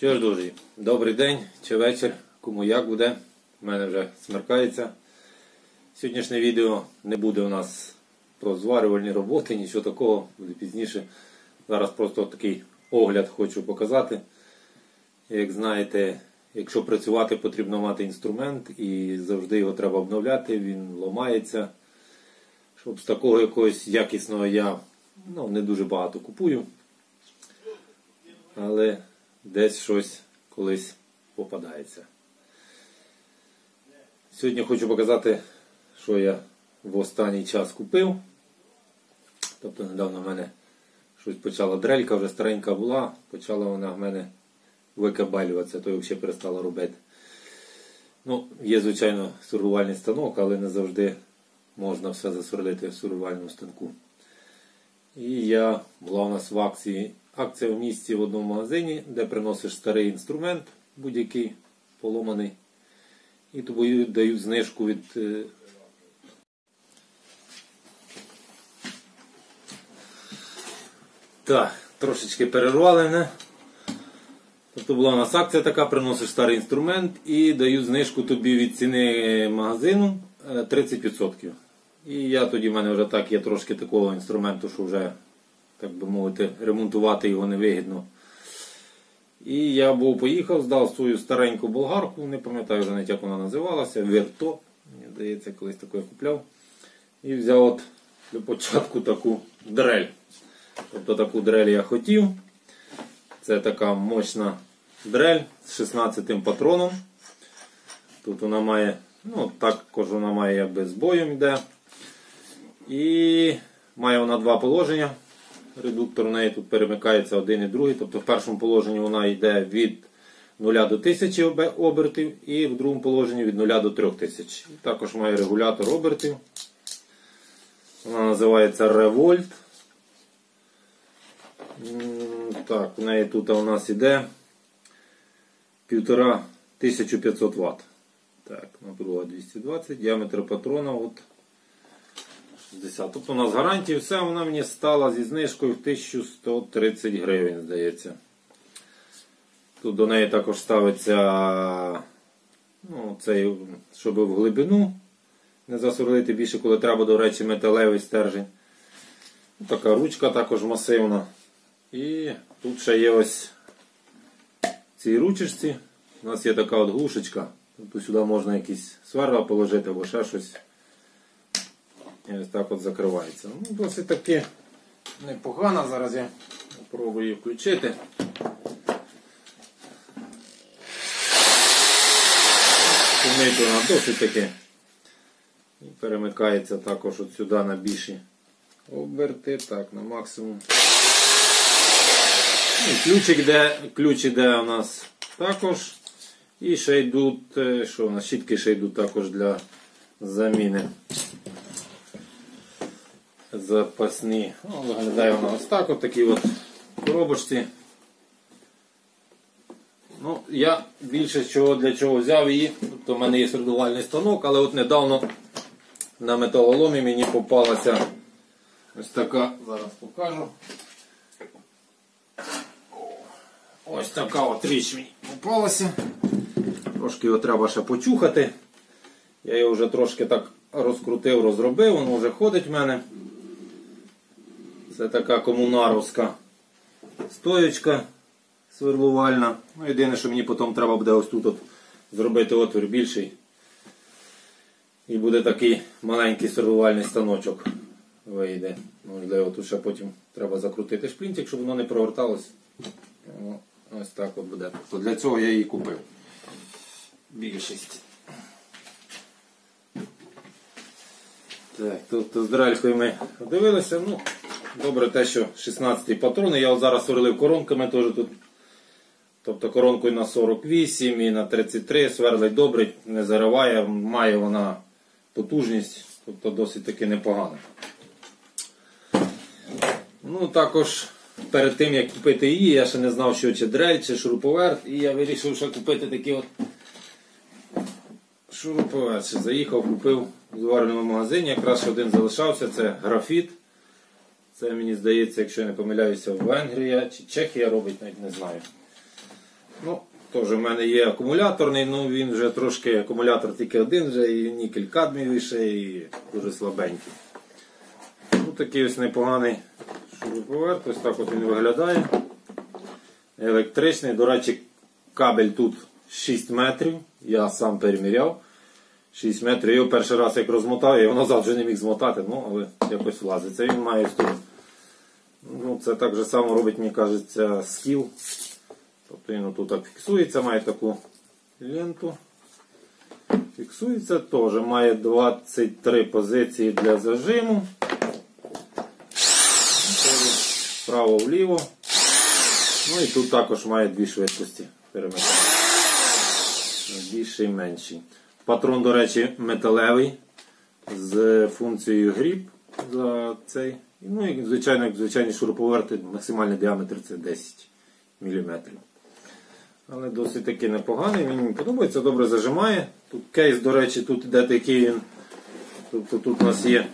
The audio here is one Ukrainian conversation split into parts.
Що ж, друзі, добрий день чи вечір, кому як буде, в мене вже смеркається. Сьогоднішнє відео не буде у нас про зварювальні роботи, нічого такого, буде пізніше. Зараз просто такий огляд хочу показати. Як знаєте, якщо працювати, потрібно мати інструмент і завжди його треба обновляти, він ламається. Щоб з такого якогось якісного я не дуже багато купую. Але десь щось колись попадається. Сьогодні хочу показати, що я в останній час купив. Тобто недавно в мене щось почала дрелька, вже старенька була, почала вона в мене викабалюватися, то я взагалі перестала робити. Є, звичайно, сургувальний станок, але не завжди можна все засверлити в сургувальному станку. І була у нас в акція в місті в одному магазині, де приносиш старий інструмент, будь-який поломаний, і тобі дають знижку від... Так, трошечки перервали мене. Тобто була у нас акція така, приносиш старий інструмент і дають знижку тобі від ціни магазину 30%. І тоді в мене вже так є трошки такого інструменту, що вже, так би мовити, ремонтувати його невигідно. І я поїхав, здав свою стареньку болгарку, не пам'ятаю вже навіть як вона називалася, Верто, мені здається, колись таку я купляв. І взяв для початку таку дрель. Тобто таку дрель я хотів. Це така мощна дрель з 16-тим патроном. Тут вона має, також вона має якби з боєм йде. І має вона два положення. Редуктор в неї тут перемикається один і другий. Тобто в першому положенні вона йде від 0 до 1000 обертів і в другому положенні від 0 до 3000. Також має регулятор обертів. Вона називається Revolt. Так, в неї тут у нас йде 1500 Вт. Так, напруга 220, діаметр патрона 60. Тобто у нас гарантія, все, вона мені стала зі знижкою в 1130 гривень, здається. Тут до неї також ставиться, цей, щоб в глибину не засверлити більше, коли треба, до речі, металевий стержень. Така ручка також масивна. І тут ще є ось в цій ручечці. У нас є така глушечка. Тобто сюди можна якісь сверла положити або ще щось. І ось так закривається. Досить таки непогано. Зараз я спробую її включити. Шумить вона досить таки. І перемикається також от сюди на більші оберти. Так, на максимум. Ключ іде у нас також. І ще йдуть, що у нас, щітки ще йдуть також для заміни. Запасні. Виглядає вона ось так, от такі от коробочці. Я більше для чого взяв її. Тобто в мене є свердлувальний станок, але от недавно на металоломі мені попалася ось така, зараз покажу. Ось така от річ мені попалася. Трошки його треба ще почухати. Я його вже трошки так розкрутив, розробив, воно вже ходить в мене. Це така комунаровська стоєчка сверлувальна. Єдине, що мені потім треба буде ось тут зробити отвір більший. І буде такий маленький сверлувальний станочок вийде. Можливо, тут ще потім треба закрутити шплінтик, щоб воно не проверталось. Ось так от буде. Тобто для цього я її купив. Більшість. Так, тут з дрелькою ми дивилися. Добре те, що 16 патрони. Я зараз сверлив коронками теж тут. Тобто коронкою на 48 і на 33 сверлить добре, не зариває, має вона потужність, тобто досить таки непогано. Також перед тим як купити її, я ще не знав, що чи дрель, чи шуруповерт, і я вирішив ще купити такий от шуруповерт. Заїхав, купив в зварювальному магазині, якраз ще один залишався, це графіт. Це, мені здається, якщо я не помиляюся, Венгрія чи Чехія робить, навіть не знаю. Ну, теж в мене є акумуляторний, ну він вже трошки, акумулятор тільки один вже, і нікель кадмієвий, і дуже слабенький. Ну, такий ось непоганий шуруповерт, ось так от він виглядає. Електричний, до речі, кабель тут 6 метрів, я сам переміряв. 6 метрів, я його перший раз як розмотав, я його назад вже не міг змотати, ну, але якось влазить. Це він має тут. Ну, це так же само робить, мені кажеться, скіл. Тобто він тут так фіксується, має таку ленту. Фіксується теж, має 23 позиції для зажиму. Вправо-вліво. Ну і тут також має дві швидкості перемикання. Більший і менший. Патрон, до речі, металевий з функцією гріб за цей. Ну і звичайно, як звичайні шуруповерти, максимальний діаметр це 10 мм. Але досить таки непоганий, він мені подобається, добре зажимає. Тут кейс, до речі, тут іде такий він. Тобто тут у нас є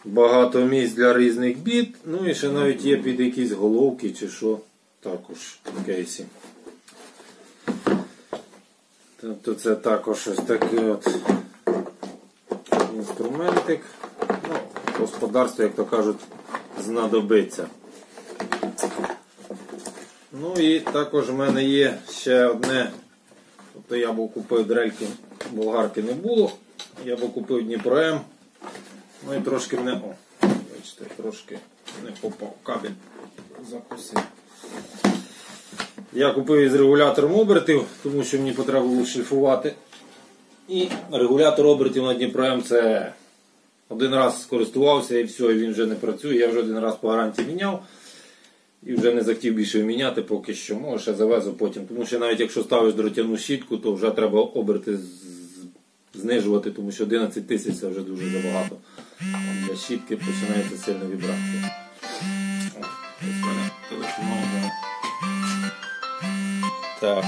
багато місць для різних біт, ну і ще навіть є під якісь головки чи що також в кейсі. Тобто це також ось такий от інструментик. Ну, господарство, як то кажуть, знадобиться. Ну і також в мене є ще одне, тобто я був купив дрельки, болгарки не було, я був купив Дніпро М, ну і трошки мене, бачите, трошки не попав, кабель закусив. Я купив із регулятором обертів, тому що мені потрібно було шліфувати. І регулятор обертів на Дніпро М це один раз скористувався і все, і він вже не працює, я вже один раз по гарантії міняв. І вже не захотів більше міняти поки що, може ще завезу потім. Тому що навіть якщо ставиш дротяну щітку, то вже треба оберти знижувати, тому що 11 тисяч це вже дуже забагато. Для щітки починається сильна вібрація. Ось мене телефоном. Так.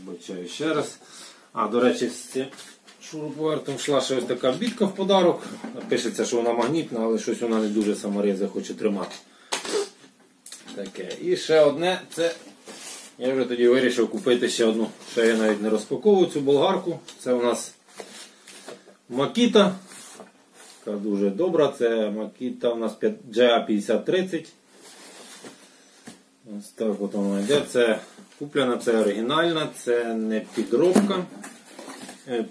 Вибачаю ще раз. До речі, з цим шуруповертом йшла ще ось така бітка в подарок. Пишеться, що вона магнітна, але щось вона не дуже саморези хоче тримати. Таке. І ще одне, це я вже тоді вирішив купити ще одну. Ще я навіть не розпаковую цю болгарку. Це у нас Makita. Така дуже добра. Це Makita у нас GA5030. Ось так от вона йде. Це куплена, це оригінальна, це не підробка.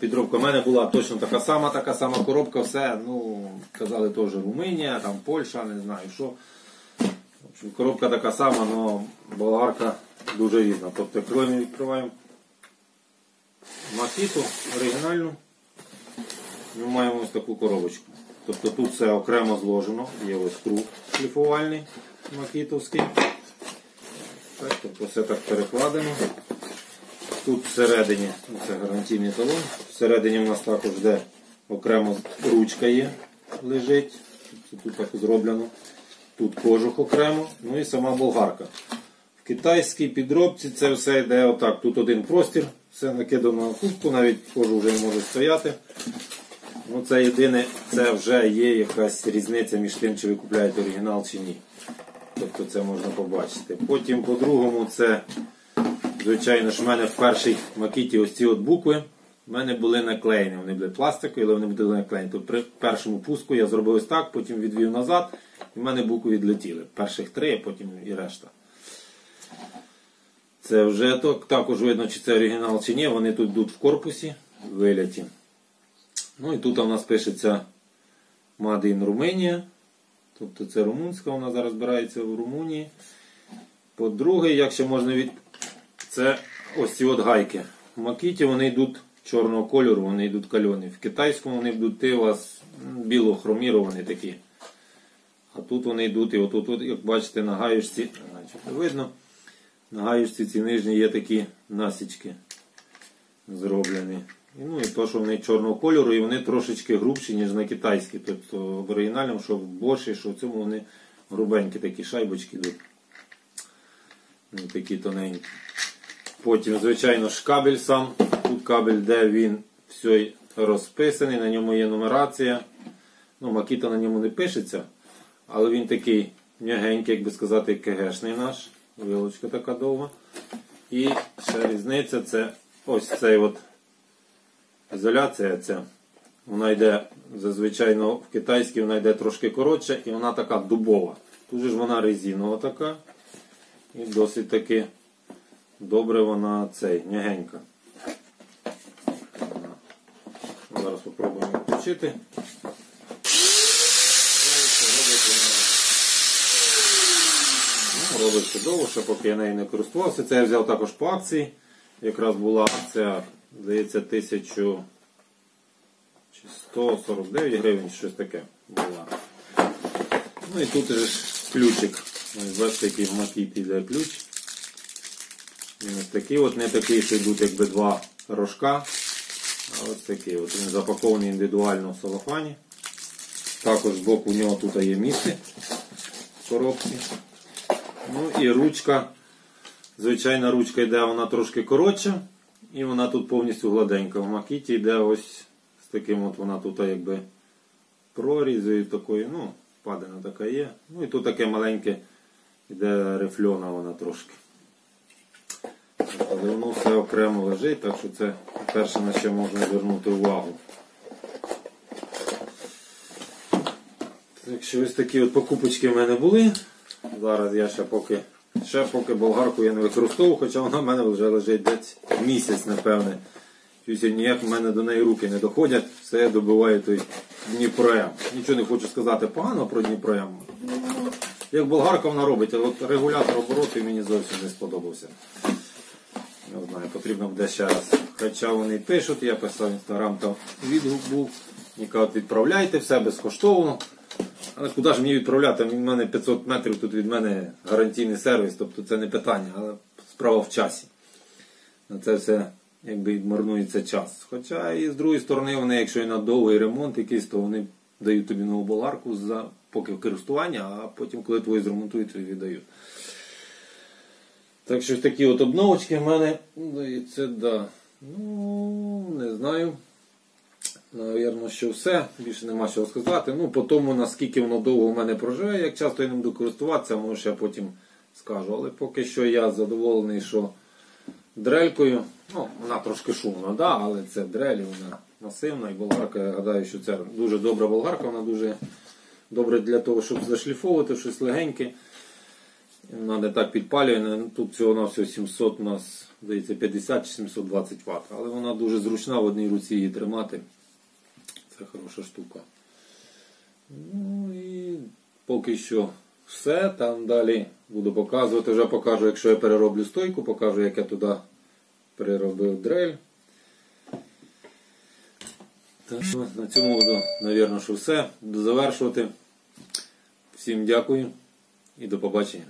Підробка в мене була точно така сама коробка, все, ну, казали теж Румунія, там Польща, не знаю що. В общем, коробка така сама, але болгарка дуже різна. Тобто, коли ми відкриваємо Makita оригінальну, ми маємо ось таку коробочку. Тобто тут все окремо зложено, є ось круг шліфувальний макітовський. Так, тобто все так перекладено. Тут всередині, це гарантійний талон, всередині у нас також де окремо ручка є, лежить, тут так зроблено, тут кожух окремо, ну і сама болгарка. В китайській підробці це все йде отак, тут один простір, все накидано на кубку, навіть кожух вже може стояти. Ну це єдине, це вже є якась різниця між тим, чи ви купляєте оригінал чи ні. Тобто це можна побачити. Потім по-другому це... Звичайно ж, в мене в першій Makita ось ці от букви в мене були наклеєні. Вони були пластикові, але вони були наклеєні. Тобто при першому пуску я зробив ось так, потім відвів назад, і в мене букви відлетіли. Перших 3, а потім і решта. Це вже також видно, чи це оригінал, чи ні. Вони тут йдуть в корпусі, виляті. Ну і тут у нас пишеться Made in Romania. Тобто це румунська, вона зараз збирається в Румунії. По-друге, як ще можна це ось ці от гайки. В Makita вони йдуть чорного кольору, вони йдуть кальоні. В китайському вони йдуть у вас біло-хроміровані такі. А тут вони йдуть, і отут, як бачите, на гаючці, видно, на гаючці ці нижні є такі насічки зроблені. Ну і то, що вони чорного кольору, і вони трошечки грубші, ніж на китайській. Тобто в оригінальному, що в Bosch, що в цьому вони грубенькі такі шайбочки йдуть. Такі тоненькі. Потім, звичайно ж, кабель сам. Тут кабель, де він все розписаний, на ньому є нумерація. Ну, Makita на ньому не пишеться, але він такий м'ягенький, як би сказати, КГшний наш. вилочка така довга. І ще різниця, це ось цей от ізоляція ця. Вона йде, зазвичай в китайській вона йде трошки коротша і вона така дубова. Тут же ж вона резинова така. І досить таки добре вона м'ягенька. Зараз спробуємо включити. Робить чудово, ще поки я нею не користувався. Це я взяв також по акції. Якраз була акція, здається, 1149 гривень, щось таке була. Ну і тут же ключик. Ось бачите, який в Makita йде ключ. Він ось такий от, не такий, що йдуть якби два рожка. А ось такий от. Він запакований індивідуально в целофані. Також збоку у нього тут є місце в коробці. Ну і ручка. Звичайна ручка йде, вона трошки коротша. І вона тут повністю гладенька. В Makita йде ось з таким от, вона тут якби прорізою такою, ну, впадина така є. Ну і тут таке маленьке йде рифльона вона трошки. Але воно все окремо лежить, так що це перше, на що можна звернути увагу. Так що ось такі от покупочки в мене були. Зараз я ще поки болгарку я не використовую, хоча вона в мене вже лежить десь місяць, напевне. Щось ніяк в мене до неї руки не доходять, все добиває той Дніпро-М. Нічого не хочу сказати погано про Дніпро-М. Як болгарка вона робить, але от регулятор оборотів мені зовсім не сподобався. Не знаю, потрібно буде ще раз. Хоча вони пишуть, я писав в Інстаграм, там відгук був. Мені кажуть, відправляйте, все безкоштовно. Але куди ж мені відправляти? Від мене 500 метрів, тут від мене гарантійний сервіс, тобто це не питання, але справа в часі. На це все якби марнується час. Хоча і з другої сторони, вони, якщо і на довгий ремонт якийсь, то вони дають тобі нову болгарку за поки в користування, а потім, коли твої зремонтують, тобі віддають. Так що такі от обновочки в мене, здається, да. Ну, не знаю. Навірно, що все. Більше нема що сказати. Ну, по тому, наскільки воно довго в мене проживе, як часто я ним буду користуватися, може я потім скажу. Але поки що я задоволений, що дрелькою, ну, вона трошки шумна, да, але це дрель, вона масивна і болгарка, я гадаю, що це дуже добра болгарка, вона дуже добра для того, щоб зашліфовувати щось легеньке. Вона не так підпалює, тут всього на всього 700 у нас, здається, 50 чи 720 Вт, але вона дуже зручна в одній руці її тримати. Це хороша штука. Ну і поки що все. Там далі буду показувати. Вже покажу, якщо я перероблю стойку, покажу, як я туди переробив дрель. Так, на цьому буду, мабуть, що все. Буду завершувати. Всім дякую і до побачення.